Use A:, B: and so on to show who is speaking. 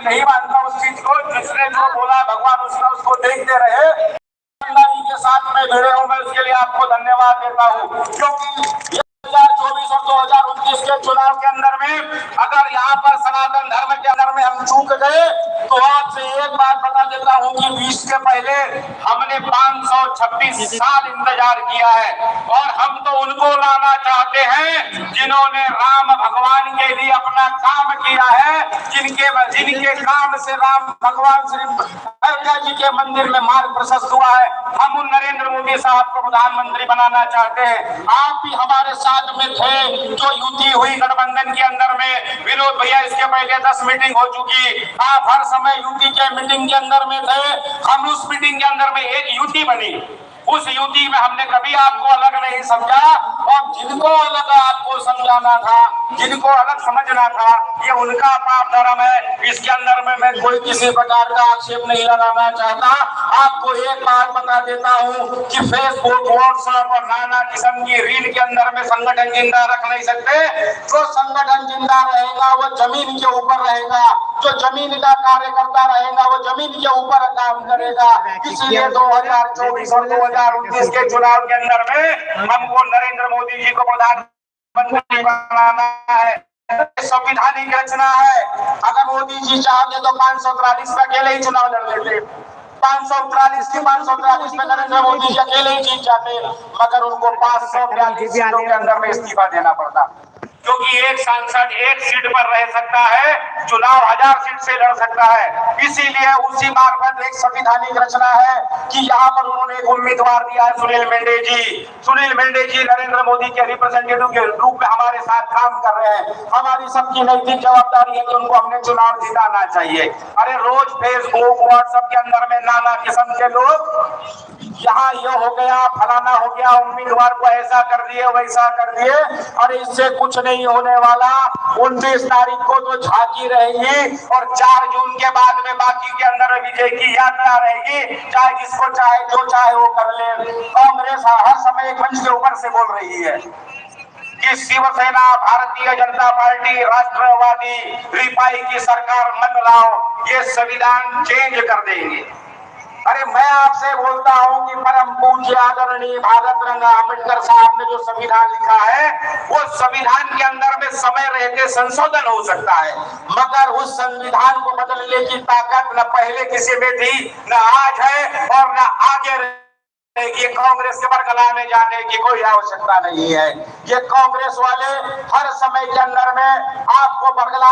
A: नहीं मानता उस चीज को, जिसने जो बोला भगवान उसको देखते रहे। ईमानदारी के साथ में भिड़े हूँ, मैं उसके लिए आपको धन्यवाद देता हूँ। क्योंकि 2024 और 2029 के चुनाव के अंदर में अगर यहाँ पर सनातन धर्म के अंदर में हम चूक गए तो आपसे एक बात बता देता हूँ कि 20 के पहले हमने 526 साल इंतजार किया है, और हम तो उनको लाना चाहते हैं जिन्होंने राम भगवान के लिए अपना काम किया है, जिनके काम से राम भगवान श्री अयोध्या जी के मंदिर में मार्ग प्रशस्त हुआ है। हम उन नरेंद्र मोदी साहब को प्रधानमंत्री बनाना चाहते हैं। आप भी हमारे साथ में थे जो युति हुई गठबंधन के अंदर में, विनोद भैया इसके पहले 10 मीटिंग हो चुकी, आप हर समय युति के मीटिंग के अंदर में थे। हम उस मीटिंग के अंदर में एक युति बनी, उस युति में हमने कभी आपको अलग नहीं समझा, और जिनको अलग आपको समझाना था, जिनको अलग समझना था, ये उनका पाप धर्म है। इसके अंदर में मैं कोई किसी प्रकार का आक्षेप नहीं लगाना चाहता। आपको एक बात बता देता हूँ कि फेसबुक, व्हाट्सएप और नाना किस्म की रील के अंदर में संगठन जिंदा रख नहीं सकते। जो संगठन जिंदा रहेगा वो जमीन के ऊपर रहेगा, जो जमीन का कार्यकर्ता रहेगा वो जमीन के ऊपर काम करेगा। इसलिए 2024 और 2029 के चुनाव के अंदर में हमको नरेंद्र मोदी जी को प्रधानमंत्री बनाना है। संविधानिक रचना है। अगर मोदी जी चाहते तो 543 में अकेले ही चुनाव लड़ लेते, 543 की 543 में नरेंद्र मोदी जी अकेले ही जीत जाते, मगर उनको 542 सीटों के अंदर में इस्तीफा देना पड़ता, क्योंकि एक सांसद एक सीट पर रह सकता है, चुनाव 1000 सीट से लड़ सकता है। इसीलिए उसी मार्फत एक संवैधानिक रचना है कि यहाँ पर उन्होंने एक उम्मीदवार दिया है, सुनील मेंढे जी। सुनील मेंढे जी नरेंद्र मोदी के रिप्रेजेंटेटिव के रूप में हमारे साथ काम कर रहे हैं। हमारी सबकी नैतिक जवाबदारी है कि उनको हमने चुनाव जिताना चाहिए। अरे रोज फेसबुक, व्हाट्सएप के अंदर में नाना किस्म के लोग यहाँ ये हो गया, फलाना हो गया, उम्मीदवार को ऐसा कर दिए, वैसा कर दिए। और इससे कुछ नहीं होने वाला। 29 तारीख को तो झांकी रहेगी, और 4 जून के बाद में बाकी के अंदर विजय की यात्रा रहेगी। चाहे जिसको चाहे जो चाहे वो कर ले। कांग्रेस हर समय एक मंच के ऊपर से बोल रही है कि शिवसेना, भारतीय जनता पार्टी, राष्ट्रवादी रिपाई की सरकार मत लाओ, ये संविधान चेंज कर देंगे। अरे मैं आपसे बोलता हूं कि परम पूज्य आदरणीय भारत रत्न अम्बेडकर साहब ने जो संविधान लिखा है, वो संविधान के अंदर में समय रहते संशोधन हो सकता है, मगर उस संविधान को बदलने की ताकत न पहले किसी में थी, न आज है, और न आगे रहेगी। कांग्रेस के बरगला में जाने की कोई आवश्यकता नहीं है। ये कांग्रेस वाले हर समय के अंदर में आपको बरगला